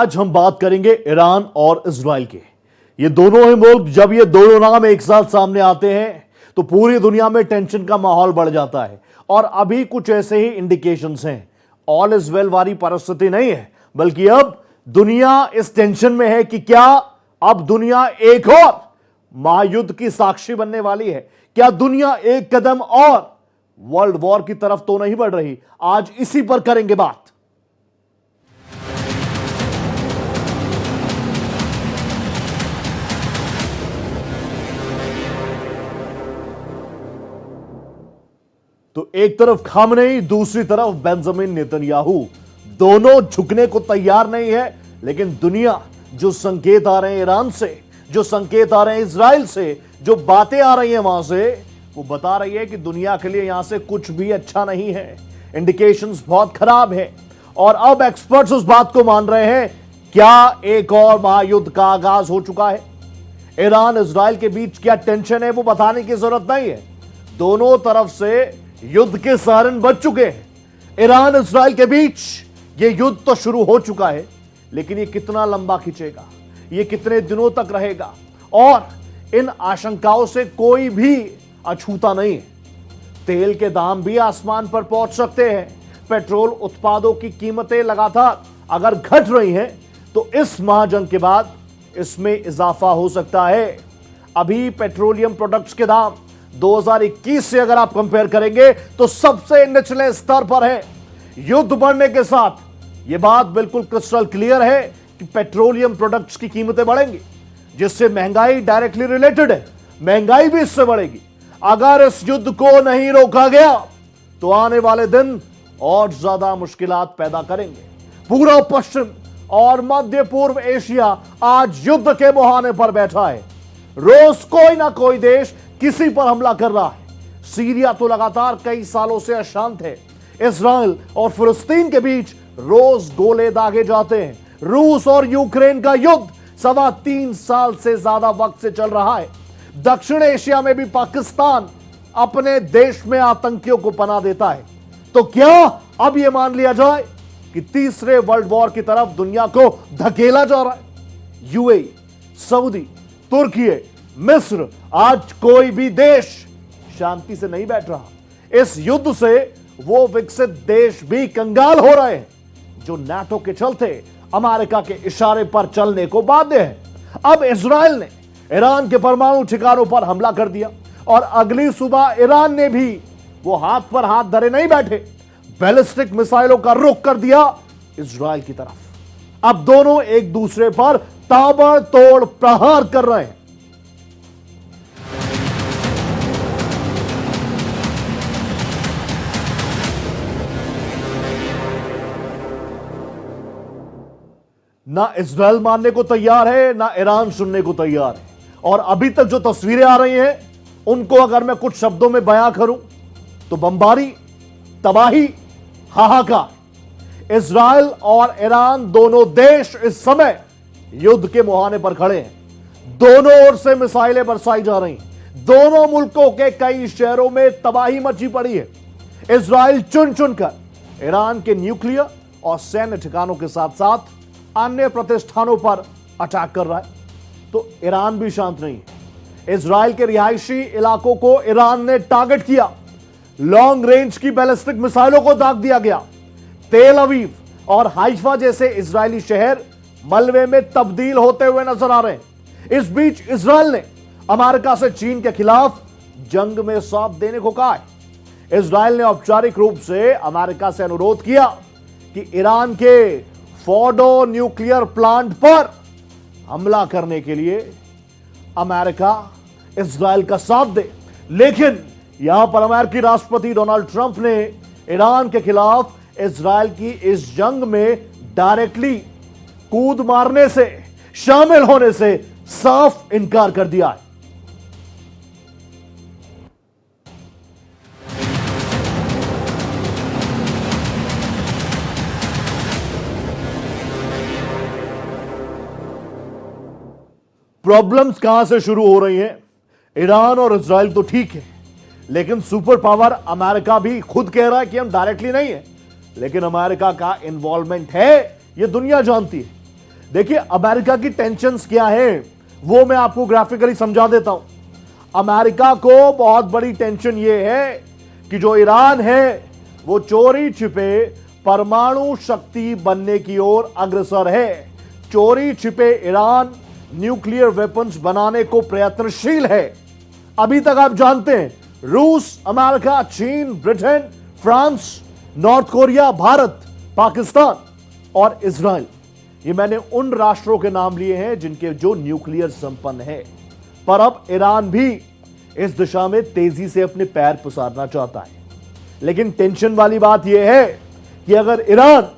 आज हम बात करेंगे ईरान और इजराइल के। ये दोनों ही मुल्क, जब ये दोनों नाम एक साथ सामने आते हैं तो पूरी दुनिया में टेंशन का माहौल बढ़ जाता है। और अभी कुछ ऐसे ही इंडिकेशंस हैं। ऑल इज वेल वाली परिस्थिति नहीं है, बल्कि अब दुनिया इस टेंशन में है कि क्या अब दुनिया एक और महायुद्ध की साक्षी बनने वाली है। क्या दुनिया एक कदम और वर्ल्ड वॉर की तरफ तो नहीं बढ़ रही। आज इसी पर करेंगे बात। तो एक तरफ खामनेई, दूसरी तरफ बेंजामिन नेतन्याहू, दोनों झुकने को तैयार नहीं है। लेकिन दुनिया, जो संकेत आ रहे हैं ईरान से, जो संकेत आ रहे हैं इजराइल से, जो बातें आ रही हैं वहां से, वो बता रही है कि दुनिया के लिए यहां से कुछ भी अच्छा नहीं है। इंडिकेशंस बहुत खराब है। और अब एक्सपर्ट्स उस बात को मान रहे हैं, क्या एक और महायुद्ध का आगाज हो चुका है। ईरान इजराइल के बीच क्या टेंशन है वो बताने की जरूरत नहीं है। दोनों तरफ से युद्ध के सायरन बज चुके हैं। ईरान इजराइल के बीच यह युद्ध तो शुरू हो चुका है, लेकिन यह कितना लंबा खिंचेगा, यह कितने दिनों तक रहेगा, और इन आशंकाओं से कोई भी अछूता नहीं है। तेल के दाम भी आसमान पर पहुंच सकते हैं। पेट्रोल उत्पादों की कीमतें लगातार अगर घट रही हैं तो इस महाजंग के बाद इसमें इजाफा हो सकता है। अभी पेट्रोलियम प्रोडक्ट्स के दाम 2021 से अगर आप कंपेयर करेंगे तो सबसे निचले स्तर पर है। युद्ध बढ़ने के साथ यह बात बिल्कुल क्रिस्टल क्लियर है कि पेट्रोलियम प्रोडक्ट्स की कीमतें बढ़ेंगी, जिससे महंगाई डायरेक्टली रिलेटेड है। महंगाई भी इससे बढ़ेगी। अगर इस युद्ध को नहीं रोका गया तो आने वाले दिन और ज्यादा मुश्किलात पैदा करेंगे। पूरा पश्चिम और मध्य पूर्व एशिया आज युद्ध के मुहाने पर बैठा है। रोज कोई ना कोई देश किसी पर हमला कर रहा है। सीरिया तो लगातार कई सालों से अशांत है। इजराइल और फिलिस्तीन के बीच रोज गोले दागे जाते हैं। रूस और यूक्रेन का युद्ध 3.25 साल से ज्यादा वक्त से चल रहा है। दक्षिण एशिया में भी पाकिस्तान अपने देश में आतंकियों को पनाह देता है। तो क्या अब यह मान लिया जाए कि तीसरे वर्ल्ड वॉर की तरफ दुनिया को धकेला जा रहा है। यूएई, सऊदी, तुर्की, मिस्र, आज कोई भी देश शांति से नहीं बैठ रहा। इस युद्ध से वो विकसित देश भी कंगाल हो रहे हैं, जो नाटो के चलते अमेरिका के इशारे पर चलने को बाध्य है। अब इजराइल ने ईरान के परमाणु ठिकानों पर हमला कर दिया, और अगली सुबह ईरान ने भी वो हाथ पर हाथ धरे नहीं बैठे, बैलिस्टिक मिसाइलों का रुख कर दिया इजराइल की तरफ। अब दोनों एक दूसरे पर ताबड़तोड़ प्रहार कर रहे हैं। ना इजराइल मानने को तैयार है, ना ईरान सुनने को तैयार है। और अभी तक जो तस्वीरें आ रही हैं, उनको अगर मैं कुछ शब्दों में बयां करूं तो बमबारी, तबाही, हाहाकार। इजराइल और ईरान दोनों देश इस समय युद्ध के मुहाने पर खड़े हैं। दोनों ओर से मिसाइलें बरसाई जा रही हैं। दोनों मुल्कों के कई शहरों में तबाही मची पड़ी है। इजराइल चुन चुनकर ईरान के न्यूक्लियर और सैन्य ठिकानों के साथ साथ अन्य प्रतिष्ठानों पर अटैक कर रहा है। तो ईरान भी शांत नहीं है। इजराइल के रिहायशी इलाकों को ईरान ने टारगेट किया। लॉन्ग रेंज की बैलिस्टिक मिसाइलों को दाग दिया गया। तेल अवीव और हाइफा जैसे इजरायली शहर मलबे में तब्दील होते हुए नजर आ रहे हैं। इस बीच इजराइल ने अमेरिका से चीन के खिलाफ जंग में साथ देने को कहा है। इजराइल ने औपचारिक रूप से अमेरिका से अनुरोध किया कि ईरान के फोर्डो न्यूक्लियर प्लांट पर हमला करने के लिए अमेरिका इजराइल का साथ दे। लेकिन यहां पर अमेरिकी राष्ट्रपति डोनाल्ड ट्रंप ने ईरान के खिलाफ इजराइल की इस जंग में डायरेक्टली कूद मारने से, शामिल होने से साफ इनकार कर दिया है। प्रॉब्लम्स कहां से शुरू हो रही हैं? ईरान और इजराइल तो ठीक है, लेकिन सुपर पावर अमेरिका भी खुद कह रहा है कि हम डायरेक्टली नहीं है, लेकिन अमेरिका का इन्वॉल्वमेंट है, यह दुनिया जानती है। देखिए अमेरिका की टेंशन्स क्या है वो मैं आपको ग्राफिकली समझा देता हूं। अमेरिका को बहुत बड़ी टेंशन यह है कि जो ईरान है वो चोरी छिपे परमाणु शक्ति बनने की ओर अग्रसर है। चोरी छिपे ईरान न्यूक्लियर वेपन्स बनाने को प्रयत्नशील है। अभी तक आप जानते हैं रूस, अमेरिका, चीन, Britain, France, north Korea, Bharat, Pakistan और इजराइल, ये मैंने उन राष्ट्रों के नाम लिए हैं जिनके जो न्यूक्लियर संपन्न है। पर अब ईरान भी इस दिशा में तेजी से अपने पैर पसारना चाहता है। लेकिन टेंशन वाली बात यह है कि अगर ईरान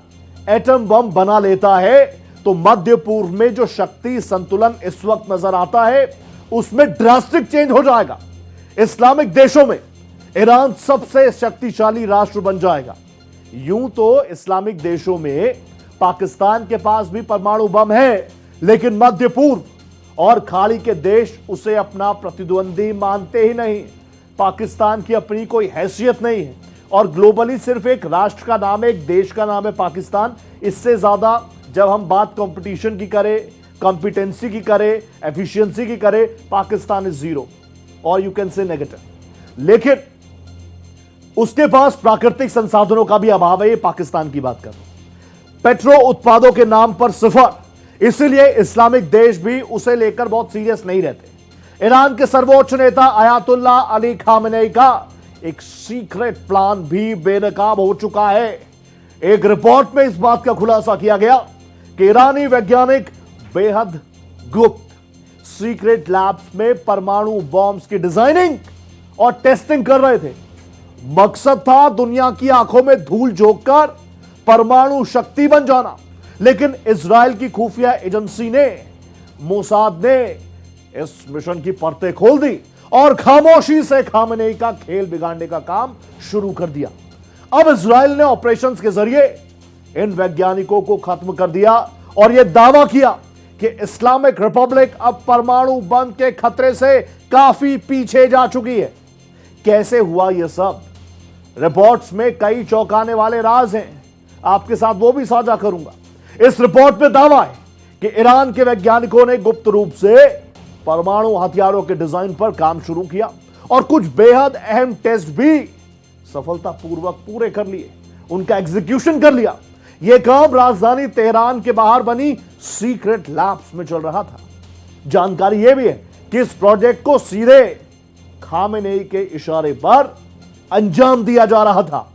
एटम बम बना लेता है तो मध्य पूर्व में जो शक्ति संतुलन इस वक्त नजर आता है उसमें ड्रास्टिक चेंज हो जाएगा। इस्लामिक देशों में ईरान सबसे शक्तिशाली राष्ट्र बन जाएगा। यूं तो इस्लामिक देशों में पाकिस्तान के पास भी परमाणु बम है, लेकिन मध्य पूर्व और खाड़ी के देश उसे अपना प्रतिद्वंदी मानते ही नहीं। पाकिस्तान की अपनी कोई हैसियत नहीं है और ग्लोबली सिर्फ एक राष्ट्र का नाम है, एक देश का नाम है पाकिस्तान। इससे ज्यादा जब हम बात कंपटीशन की करें, कॉम्पिटेंसी की करें, एफिशिएंसी की करें, पाकिस्तान इज जीरो और यू कैन से नेगेटिव। लेकिन उसके पास प्राकृतिक संसाधनों का भी अभाव है। ये पाकिस्तान की बात कर रहा हूं। पेट्रो उत्पादों के नाम पर सिफर, इसीलिए इस्लामिक देश भी उसे लेकर बहुत सीरियस नहीं रहते। ईरान के सर्वोच्च नेता अयातुल्ला अली खामेनेई का एक सीक्रेट प्लान भी बेनकाब हो चुका है। एक रिपोर्ट में इस बात का खुलासा किया गया कि ईरानी वैज्ञानिक बेहद गुप्त सीक्रेट लैब्स में परमाणु बॉम्ब्स की डिजाइनिंग और टेस्टिंग कर रहे थे। मकसद था दुनिया की आंखों में धूल झोंककर परमाणु शक्ति बन जाना। लेकिन इजराइल की खुफिया एजेंसी ने, मोसाद ने इस मिशन की परतें खोल दी और खामोशी से खामेनेई का खेल बिगाड़ने का काम शुरू कर दिया। अब इजराइल ने ऑपरेशंस के जरिए इन वैज्ञानिकों को खत्म कर दिया और यह दावा किया कि इस्लामिक रिपब्लिक अब परमाणु बम के खतरे से काफी पीछे जा चुकी है। कैसे हुआ यह सब? रिपोर्ट्स में कई चौंकाने वाले राज हैं, आपके साथ वो भी साझा करूंगा। इस रिपोर्ट में दावा है कि ईरान के वैज्ञानिकों ने गुप्त रूप से परमाणु हथियारों के डिजाइन पर काम शुरू किया और कुछ बेहद अहम टेस्ट भी सफलतापूर्वक पूरे कर लिए, उनका एग्जीक्यूशन कर लिया। यह काम राजधानी तेहरान के बाहर बनी सीक्रेट लैब्स में चल रहा था। जानकारी यह भी है कि इस प्रोजेक्ट को सीधे खामेनेई के इशारे पर अंजाम दिया जा रहा था।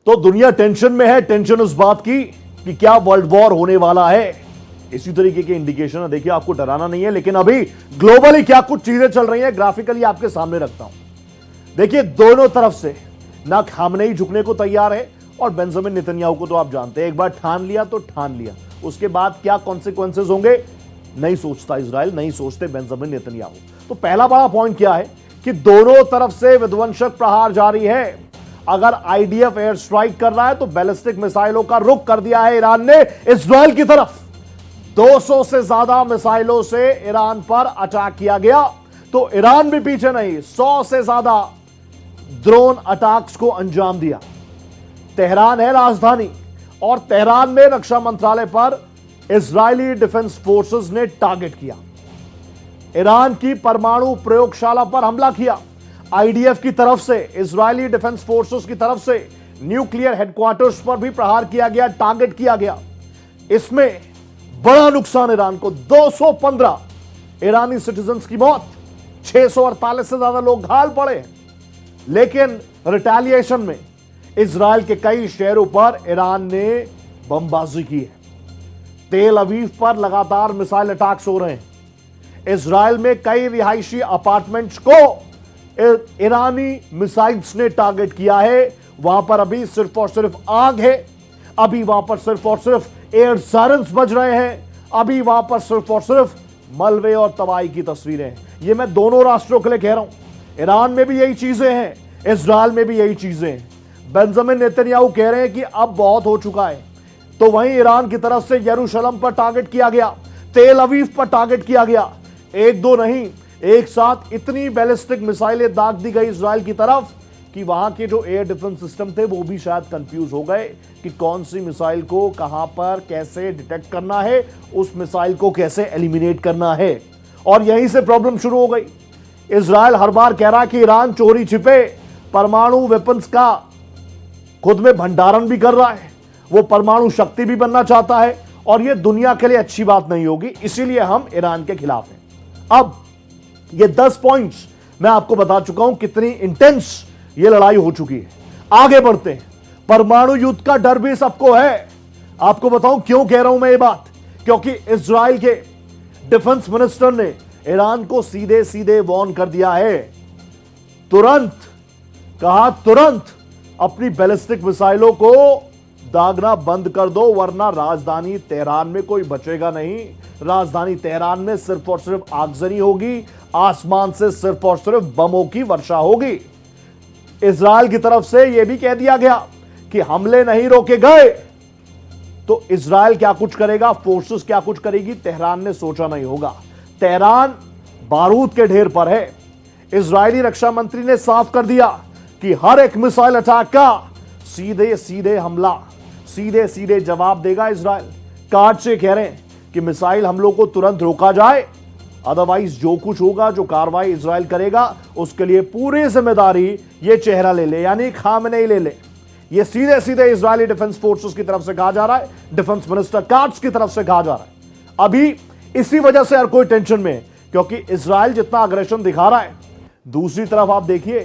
तो दुनिया टेंशन में है। टेंशन उस बात की कि क्या वर्ल्ड वॉर होने वाला है। इसी तरीके के इंडिकेशन है। देखिए आपको डराना नहीं है, लेकिन अभी ग्लोबली क्या कुछ चीजें चल रही हैं ग्राफिकली आपके सामने रखता हूं। देखिए दोनों तरफ से ना खामेनेई झुकने को तैयार है और बेंजामिन नेतन्याहू को तो आप जानते हैं, एक बार ठान लिया तो ठान लिया, उसके बाद क्या कॉन्सिक्वेंसेज होंगे नहीं सोचता इजराइल, नहीं सोचते बेंजामिन नेतन्याहू। तो पहला बड़ा पॉइंट क्या है कि दोनों तरफ से विध्वंसक प्रहार जारी है। अगर आईडीएफ एयर स्ट्राइक कर रहा है तो बैलिस्टिक मिसाइलों का रुख कर दिया है ईरान ने इजराइल की तरफ। 200 से ज्यादा मिसाइलों से ईरान पर अटैक किया गया। तो ईरान भी पीछे नहीं, 100 से ज्यादा ड्रोन अटैक्स को अंजाम दिया। तेहरान है राजधानी और तेहरान में रक्षा मंत्रालय पर इजरायली डिफेंस फोर्सेस ने टारगेट किया। ईरान की परमाणु प्रयोगशाला पर हमला किया। आईडीएफ की तरफ से, इजरायली डिफेंस फोर्सेस की तरफ से न्यूक्लियर हेडक्वार्टर्स पर भी प्रहार किया गया, टारगेट किया गया। इसमें बड़ा नुकसान ईरान को। 215 ईरानी सिटीजन्स की मौत, 648 से ज्यादा लोग घायल पड़े। लेकिन रिटेलिएशन में इजराइल के कई शहरों पर ईरान ने बमबाजी की है। तेल अवीव पर लगातार मिसाइल अटैक्स हो रहे हैं। इजराइल में कई रिहायशी अपार्टमेंट्स को ईरानी मिसाइल्स ने टारगेट किया है। वहां पर अभी सिर्फ और सिर्फ आग है, अभी वहां पर सिर्फ और सिर्फ एयर सायरन्स बज रहे हैं, अभी वहां पर सिर्फ और सिर्फ मलबे और तबाही की तस्वीरें हैं। ये मैं दोनों राष्ट्रों के लिए कह रहा हूं। ईरान में भी यही चीजें हैं, इजराइल में भी यही चीजें हैं। बेंजामिन नेतन्याहू कह रहे हैं कि अब बहुत हो चुका है, तो वहीं ईरान की तरफ से यरूशलेम पर टारगेट किया गया, तेल अवीव पर टारगेट किया गया। एक दो नहीं, एक साथ इतनी बैलिस्टिक मिसाइलें दाग दी गई इजराइल की तरफ कि वहां के जो एयर डिफेंस सिस्टम थे वो भी शायद कंफ्यूज हो गए कि कौन सी मिसाइल को कहां पर कैसे डिटेक्ट करना है, उस मिसाइल को कैसे एलिमिनेट करना है। और यहीं से प्रॉब्लम शुरू हो गई। इजराइल हर बार कह रहा है कि ईरान चोरी छिपे परमाणु वेपन्स का खुद में भंडारण भी कर रहा है, वो परमाणु शक्ति भी बनना चाहता है, और ये दुनिया के लिए अच्छी बात नहीं होगी, इसीलिए हम ईरान के खिलाफ हैं। अब ये 10 पॉइंट्स मैं आपको बता चुका हूं कितनी इंटेंस ये लड़ाई हो चुकी है। आगे बढ़ते हैं। परमाणु युद्ध का डर भी सबको है। आपको बताऊं क्यों कह रहा हूं मैं ये बात, क्योंकि इजराइल के डिफेंस मिनिस्टर ने ईरान को सीधे सीधे वार्न कर दिया है। तुरंत अपनी बैलिस्टिक मिसाइलों को दागना बंद कर दो, वरना राजधानी तेहरान में कोई बचेगा नहीं। राजधानी तेहरान में सिर्फ और सिर्फ आगजनी होगी, आसमान से सिर्फ और सिर्फ बमों की वर्षा होगी। इजराइल की तरफ से यह भी कह दिया गया कि हमले नहीं रोके गए तो इजराइल क्या कुछ करेगा, फोर्सेस क्या कुछ करेगी, तेहरान ने सोचा नहीं होगा। तेहरान बारूद के ढेर पर है। इजरायली रक्षा मंत्री ने साफ कर दिया कि हर एक मिसाइल अटैक का सीधे सीधे हमला, सीधे सीधे जवाब देगा इजराइल। कार्ड से कह रहे हैं कि मिसाइल हमलों को तुरंत रोका जाए, अदरवाइज जो कुछ होगा, जो कार्रवाई इजराइल करेगा, उसके लिए पूरी जिम्मेदारी ये चेहरा ले ले, यानी खामेनेई ले ले। ये सीधे सीधे इजरायली डिफेंस फोर्सेस की तरफ से कहा जा रहा है, डिफेंस मिनिस्टर काट्स की तरफ से कहा जा रहा है। अभी इसी वजह से हर कोई टेंशन में है, क्योंकि इजराइल जितना अग्रेशन दिखा रहा है, दूसरी तरफ आप देखिए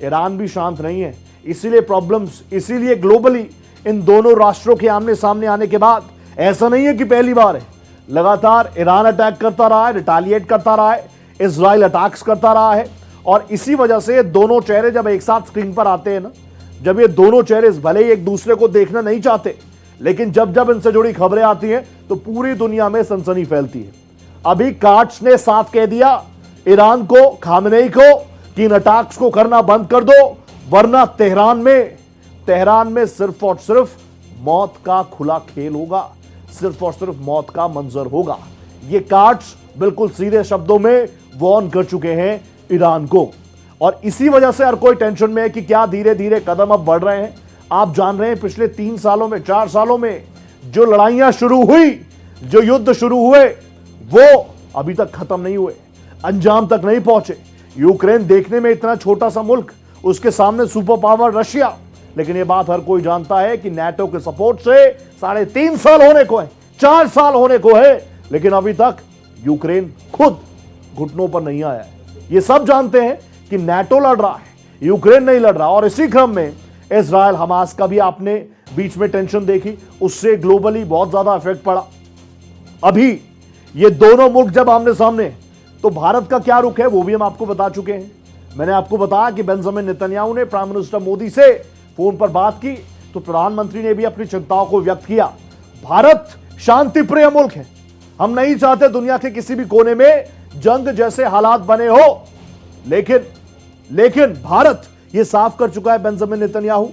ईरान भी शांत नहीं है। इसीलिए प्रॉब्लम्स, इसीलिए ग्लोबली इन दोनों राष्ट्रों के आमने सामने आने के बाद ऐसा नहीं है कि पहली बार है, लगातार ईरान अटैक करता रहा है, रिटालिएट करता रहा है, इजराइल अटैक्स करता रहा है। और इसी वजह से दोनों चेहरे जब एक साथ स्क्रीन पर आते हैं ना, जब ये दोनों चेहरे भले ही एक दूसरे को देखना नहीं चाहते, लेकिन जब जब इनसे जुड़ी खबरें आती हैं तो पूरी दुनिया में सनसनी फैलती है। अभी काट्स ने साफ कह दिया ईरान को, खामेनेई को, कि इन अटैक्स को करना बंद कर दो, वरना तेहरान में सिर्फ और सिर्फ मौत का खुला खेल होगा, सिर्फ और सिर्फ मौत का मंजर होगा। ये काट्स बिल्कुल सीधे शब्दों में वार्न कर चुके हैं ईरान को। और इसी वजह से हर कोई टेंशन में है कि क्या धीरे धीरे कदम अब बढ़ रहे हैं। आप जान रहे हैं पिछले 3 सालों में, 4 सालों में जो लड़ाइयां शुरू हुई, जो युद्ध शुरू हुए, वो अभी तक खत्म नहीं हुए, अंजाम तक नहीं पहुंचे। यूक्रेन देखने में इतना छोटा सा मुल्क, उसके सामने सुपर पावर रशिया, लेकिन यह बात हर कोई जानता है कि नाटो के सपोर्ट से 3.5 साल होने को है, 4 साल होने को है, लेकिन अभी तक यूक्रेन खुद घुटनों पर नहीं आया है। ये सब जानते हैं कि नाटो लड़ रहा है, यूक्रेन नहीं लड़ रहा। और इसी क्रम में इजराइल हमास का भी आपने बीच में टेंशन देखी, उससे ग्लोबली बहुत ज्यादा इफेक्ट पड़ा। अभी ये दोनों मुल्क जब आमने सामने, तो भारत का क्या रुख है वो भी हम आपको बता चुके हैं। मैंने आपको बताया कि बेंजामिन नेतन्याहू ने प्राइम मिनिस्टर मोदी से फोन पर बात की, तो प्रधानमंत्री ने भी अपनी चिंताओं को व्यक्त किया। भारत शांति प्रिय मुल्क है, हम नहीं चाहते दुनिया के किसी भी कोने में जंग जैसे हालात बने हो, लेकिन भारत यह साफ कर चुका है, बेंजामिन नेतन्याहू,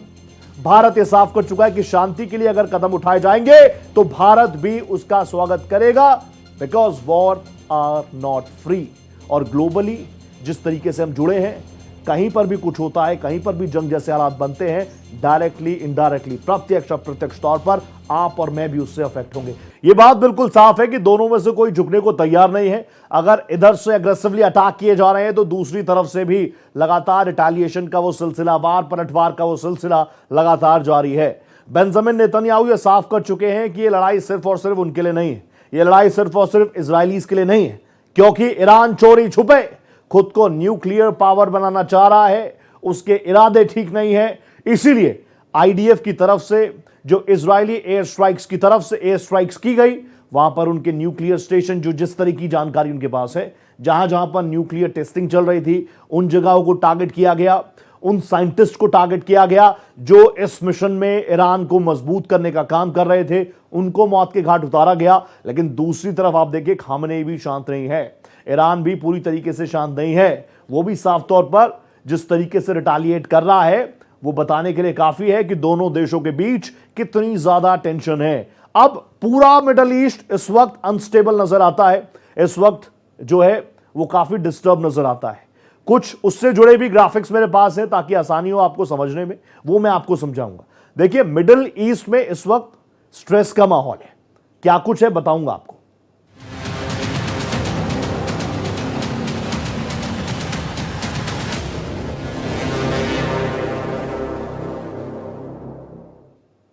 भारत यह साफ कर चुका है कि शांति के लिए अगर कदम उठाए जाएंगे तो भारत भी उसका स्वागत करेगा, because war are not free. और ग्लोबली जिस तरीके से हम जुड़े हैं, कहीं पर भी कुछ होता है, कहीं पर भी जंग जैसे हालात बनते हैं, डायरेक्टली इनडायरेक्टली, प्रत्यक्ष अप्रत्यक्ष तौर पर आप और मैं भी उससे अफेक्ट होंगे। ये बात बिल्कुल साफ है कि दोनों में से कोई झुकने को तैयार नहीं है। अगर इधर से अग्रेसिवली अटैक किए जा रहे हैं तो दूसरी तरफ से भी लगातार रिटेलिएशन का वो सिलसिला, वार पलटवार का वो सिलसिला लगातार जारी है। बेंजामिन नेतन्याहू ये साफ कर चुके हैं कि ये लड़ाई सिर्फ और सिर्फ उनके लिए नहीं है, ये लड़ाई सिर्फ और सिर्फ इजरायलीज के लिए नहीं है, क्योंकि ईरान चोरी छुपे खुद को न्यूक्लियर पावर बनाना चाह रहा है, उसके इरादे ठीक नहीं है। इसीलिए आईडीएफ की तरफ से जो इजरायली एयर स्ट्राइक्स की तरफ से एयर स्ट्राइक्स की गई, वहां पर उनके न्यूक्लियर स्टेशन, जो जिस तरह की जानकारी उनके पास है, जहां जहां पर न्यूक्लियर टेस्टिंग चल रही थी, उन जगहों को टारगेट किया गया, उन साइंटिस्ट को टारगेट किया गया जो इस मिशन में ईरान को मजबूत करने का काम कर रहे थे, उनको मौत के घाट उतारा गया। लेकिन दूसरी तरफ आप देखिए, खामनेई भी शांत नहीं है, ईरान भी पूरी तरीके से शांत नहीं है। वो भी साफ तौर पर जिस तरीके से रिटालिएट कर रहा है, वो बताने के लिए काफी है कि दोनों देशों के बीच कितनी ज्यादा टेंशन है। अब पूरा मिडल ईस्ट इस वक्त अनस्टेबल नजर आता है, इस वक्त जो है वो काफी डिस्टर्ब नजर आता है। कुछ उससे जुड़े भी ग्राफिक्स मेरे पास है ताकि आसानी हो आपको समझने में, वो मैं आपको समझाऊंगा। देखिए, मिडिल ईस्ट में इस वक्त स्ट्रेस का माहौल है, क्या कुछ है बताऊंगा आपको।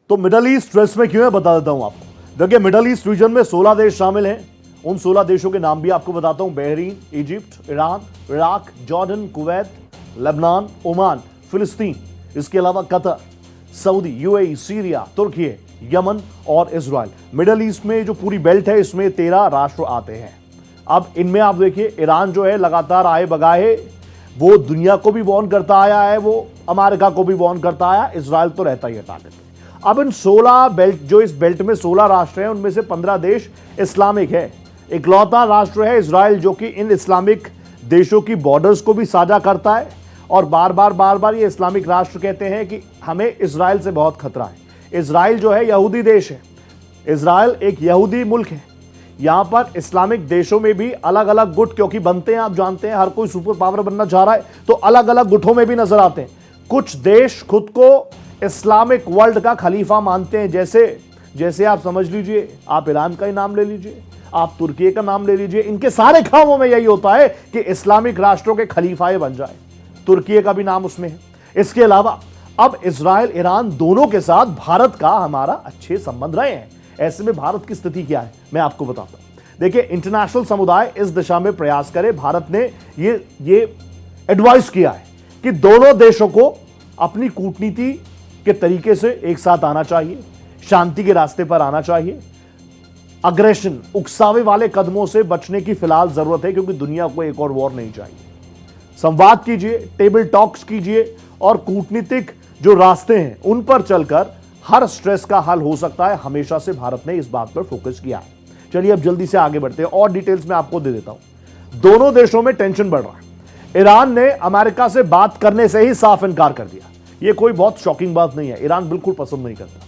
तो मिडल ईस्ट स्ट्रेस में क्यों है बता देता हूं आपको। देखिए, मिडल ईस्ट रीजन में 16 देश शामिल हैं। उन 16 देशों के नाम भी आपको बताता हूं: Bahrain, Egypt, Iran, Iraq, Jordan, Kuwait, Lebanon, Oman, फिलिस्तीन, इसके अलावा कतर, सऊदी, यूएई, सीरिया, तुर्की, यमन और इजराइल। मिडल ईस्ट में जो पूरी बेल्ट है, इसमें 13 राष्ट्र आते हैं। अब इनमें आप देखिए, ईरान जो है लगातार आए बगाए, वो दुनिया को भी वॉर्न करता आया है, वो अमेरिका को भी वॉर्न करता आया, इजराइल तो रहता ही है टारगेट। अब इन 16 बेल्ट, जो इस बेल्ट में 16 राष्ट्र हैं, उनमें से 15 देश इस्लामिक है। इकलौता राष्ट्र है इजराइल जो कि इन इस्लामिक देशों की बॉर्डर्स को भी साझा करता है, और बार बार ये इस्लामिक राष्ट्र कहते हैं कि हमें इजराइल से बहुत खतरा है। इजराइल जो है यहूदी देश है, इजराइल एक यहूदी मुल्क है। यहां पर इस्लामिक देशों में भी अलग अलग गुट क्योंकि बनते हैं, आप जानते हैं हर कोई सुपर पावर बनना चाह रहा है, तो अलग अलग गुटों में भी नजर आते हैं। कुछ देश खुद को इस्लामिक वर्ल्ड का खलीफा मानते हैं, जैसे आप समझ लीजिए, आप ईरान का ही नाम ले लीजिए, आप तुर्की का नाम ले लीजिए। इनके सारे कामों में यही होता है कि इस्लामिक राष्ट्रों के खलीफाए बन जाए। तुर्की का भी नाम उसमें है। इसके अलावा अब इजराइल, ईरान दोनों के साथ भारत का हमारा अच्छे संबंध रहे हैं। ऐसे में भारत की स्थिति क्या है मैं आपको बताता हूं। देखिए, इंटरनेशनल समुदाय इस दिशा में प्रयास करे। भारत ने ये एडवाइस किया है कि दोनों देशों को अपनी कूटनीति के तरीके से एक साथ आना चाहिए, शांति के रास्ते पर आना चाहिए। अग्रेशन, उकसावे वाले कदमों से बचने की फिलहाल जरूरत है, क्योंकि दुनिया को एक और वॉर नहीं चाहिए। संवाद कीजिए, टेबल टॉक्स कीजिए, और कूटनीतिक जो रास्ते हैं उन पर चलकर हर स्ट्रेस का हल हो सकता है। हमेशा से भारत ने इस बात पर फोकस किया है। चलिए अब जल्दी से आगे बढ़ते हैं और डिटेल्स में आपको दे देता हूं। दोनों देशों में टेंशन बढ़ रहा है। ईरान ने अमेरिका से बात करने से ही साफ इनकार कर दिया। यह कोई बहुत शॉकिंग बात नहीं है, ईरान बिल्कुल पसंद नहीं करता।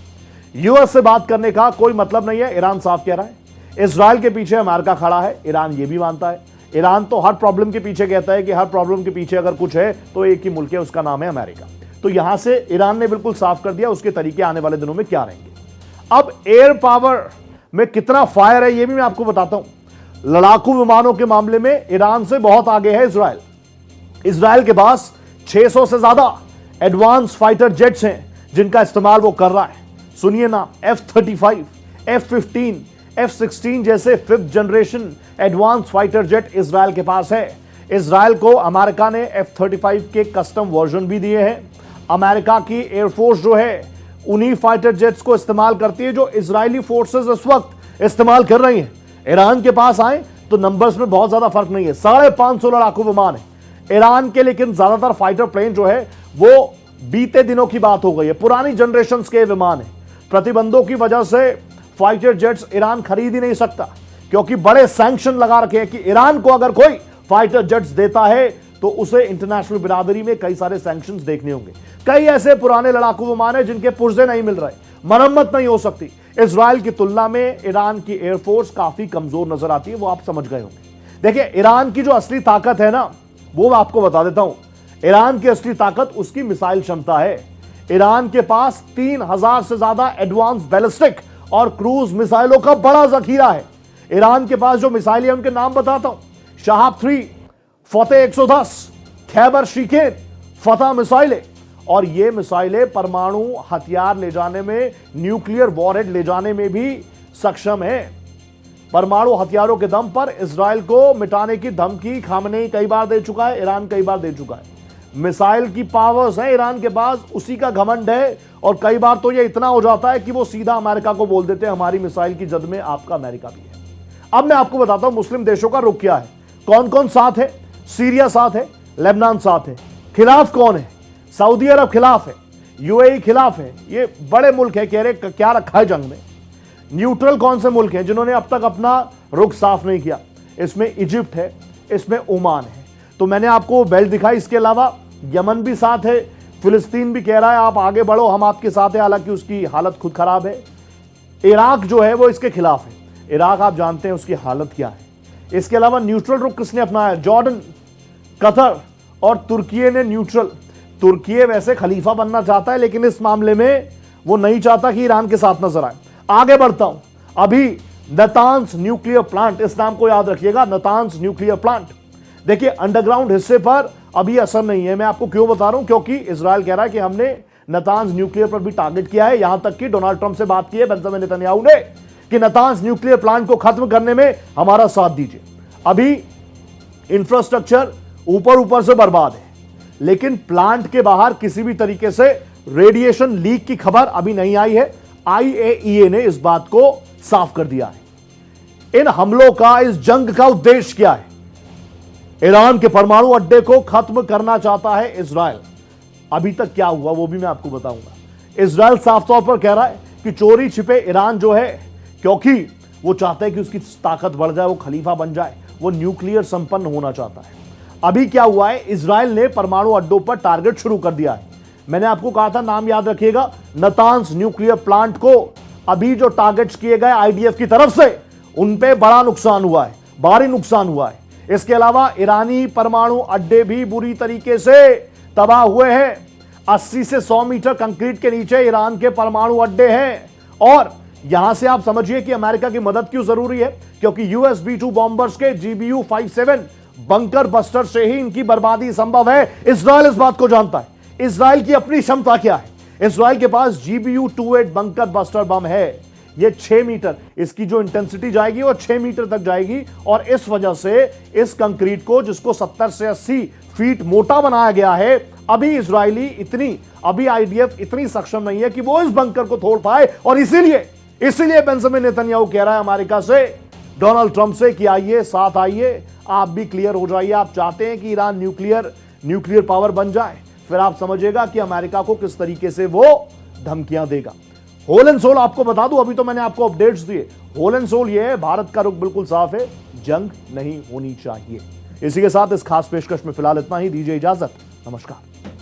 यूएस से बात करने का कोई मतलब नहीं है, ईरान साफ कह रहा है। इजराइल के पीछे अमेरिका खड़ा है, ईरान ये भी मानता है। ईरान तो हर प्रॉब्लम के पीछे कहता है कि हर प्रॉब्लम के पीछे अगर कुछ है तो एक ही मुल्क है, उसका नाम है अमेरिका। तो यहां से ईरान ने बिल्कुल साफ कर दिया उसके तरीके आने वाले दिनों में क्या रहेंगे। अब एयर पावर में कितना फायर है यह भी मैं आपको बताता हूं। लड़ाकू विमानों के मामले में ईरान से बहुत आगे है इजराइल। इजराइल के पास 600 से ज्यादा एडवांस फाइटर जेट्स हैं जिनका इस्तेमाल वो कर रहा है। सुनिए ना, F-35, F-15, F-16 जैसे 5th generation advance fighter jet Israel के पास है। इजराइल को अमेरिका ने F-35 के कस्टम वर्जन भी दिए हैं। अमेरिका की एयरफोर्स जो है उन्हीं फाइटर जेट्स को इस्तेमाल करती है जो इजरायली फोर्सेस इस वक्त इस्तेमाल कर रही हैं। ईरान के पास आए तो नंबर्स में बहुत ज्यादा फर्क नहीं है, 550 लड़ाकू विमान है ईरान के, लेकिन ज्यादातर फाइटर प्लेन जो है वो बीते दिनों की बात हो गई है, पुरानी जनरेशन के विमान है। प्रतिबंधों की वजह से फाइटर जेट्स ईरान खरीद ही नहीं सकता, क्योंकि बड़े सैंक्शन लगा रखे हैं कि ईरान को अगर कोई फाइटर जेट्स देता है तो उसे इंटरनेशनल बिरादरी में कई सारे सैंक्शंस देखने होंगे। कई ऐसे पुराने लड़ाकू विमान है जिनके पुर्जे नहीं मिल रहे, मरम्मत नहीं हो सकती। इजराइल की तुलना में ईरान की एयरफोर्स काफी कमजोर नजर आती है, वो आप समझ गए होंगे। देखिए, ईरान की जो असली ताकत है ना, वो मैं आपको बता देता हूं। ईरान की असली ताकत उसकी मिसाइल क्षमता है। ईरान के पास 3000 से ज्यादा एडवांस बैलिस्टिक और क्रूज मिसाइलों का बड़ा जखीरा है। ईरान के पास जो मिसाइल है उनके नाम बताता हूं: शहाब 3, फतेह 110, खैबर शिकेन, फतह मिसाइलें और ये मिसाइलें परमाणु हथियार ले जाने में, न्यूक्लियर वॉरहेड ले जाने में भी सक्षम है। परमाणु हथियारों के दम पर इजराइल को मिटाने की धमकी खामनेई कई बार दे चुका है, ईरान कई बार दे चुका है। मिसाइल की पावर्स है ईरान के पास, उसी का घमंड है, और कई बार तो ये इतना हो जाता है कि वो सीधा अमेरिका को बोल देते हैं हमारी मिसाइल की जद में आपका अमेरिका भी है। अब मैं आपको बताता हूं मुस्लिम देशों का रुख क्या है, कौन कौन साथ है। सीरिया साथ है, लेबनान साथ है। खिलाफ कौन है? सऊदी अरब खिलाफ है, यूएई खिलाफ है। ये बड़े मुल्क है, कह रहे क्या रखा है जंग में। न्यूट्रल कौन से मुल्क हैं जिन्होंने अब तक अपना रुख साफ नहीं किया? इसमें इजिप्ट है, इसमें ओमान है। तो मैंने आपको बेल्ट दिखाई, इसके अलावा यमन भी साथ है, फिलिस्तीन भी कह रहा है आप आगे बढ़ो, हम आपके साथ हैं, हालांकि उसकी हालत खुद खराब है। इराक जो है वो इसके खिलाफ है, इराक आप जानते हैं उसकी हालत क्या है। इसके अलावा न्यूट्रल रुख किसने अपनाया? जॉर्डन, कतर और तुर्की ने न्यूट्रल। तुर्की वैसे खलीफा बनना चाहता है, लेकिन इस मामले में वो नहीं चाहता कि ईरान के साथ नजर आए। आगे बढ़ता हूं, अभी नतांज न्यूक्लियर प्लांट, इस नाम को याद रखिएगा, नतांज न्यूक्लियर प्लांट। देखिए अंडरग्राउंड हिस्से पर अभी असर नहीं है। मैं आपको क्यों बता रहा हूं, क्योंकि इजराइल कह रहा है कि हमने नतांज न्यूक्लियर पर भी टारगेट किया है। यहां तक कि डोनाल्ड ट्रंप से बात की है बेंजामिन नेतन्याहू ने कि नतांज न्यूक्लियर प्लांट को खत्म करने में हमारा साथ दीजिए। अभी इंफ्रास्ट्रक्चर ऊपर ऊपर से बर्बाद है, लेकिन प्लांट के बाहर किसी भी तरीके से रेडिएशन लीक की खबर अभी नहीं आई है। IAEA ने इस बात को साफ कर दिया है। इन हमलों का, इस जंग का उद्देश्य क्या है? ईरान के परमाणु अड्डे को खत्म करना चाहता है इजराइल। अभी तक क्या हुआ वो भी मैं आपको बताऊंगा। इजराइल साफ तौर पर कह रहा है कि चोरी छिपे ईरान जो है, क्योंकि वो चाहता है कि उसकी ताकत बढ़ जाए, वो खलीफा बन जाए, वो न्यूक्लियर संपन्न होना चाहता है। अभी क्या हुआ है, इजराइल ने परमाणु अड्डों पर टारगेट शुरू कर दिया है। मैंने आपको कहा था, नाम याद रखिएगा, नतांज न्यूक्लियर प्लांट को अभी जो टारगेट्स किए गए IDF की तरफ से, उन पे बड़ा नुकसान हुआ है, भारी नुकसान हुआ है। इसके अलावा ईरानी परमाणु अड्डे भी बुरी तरीके से तबाह हुए हैं। 80 से 100 मीटर कंक्रीट के नीचे ईरान के परमाणु अड्डे हैं। और यहां से आप समझिए कि अमेरिका की मदद क्यों जरूरी है, क्योंकि USB-2 बॉम्बर्स के GBU-57 बंकर बस्टर से ही इनकी बर्बादी संभव है। इजराइल इस बात को जानता है। इजराइल की अपनी क्षमता क्या है? इजराइल के पास GBU-28 बंकर बस्टर बम है। ये 6 मीटर, इसकी जो इंटेंसिटी जाएगी वो 6 मीटर तक जाएगी, और इस वजह से इस कंक्रीट को, जिसको 70 से 80 फीट मोटा बनाया गया है, अभी अभी IDF इतनी सक्षम नहीं है कि वो इस बंकर को तोड़ पाए। और इसीलिए बेंजामिन नेतन्याहू कह रहा है अमेरिका से, डोनाल्ड ट्रंप से, कि आइए साथ आइए, आप भी क्लियर हो जाइए। आप चाहते हैं कि ईरान न्यूक्लियर पावर बन जाए, फिर आप समझिएगा कि अमेरिका को किस तरीके से वो धमकियां देगा। होल एंड सोल आपको बता दूं, अभी तो मैंने आपको अपडेट्स दिए। होल एंड सोल ये है, भारत का रुख बिल्कुल साफ है, जंग नहीं होनी चाहिए। इसी के साथ इस खास पेशकश में फिलहाल इतना ही। दीजिए इजाजत, नमस्कार।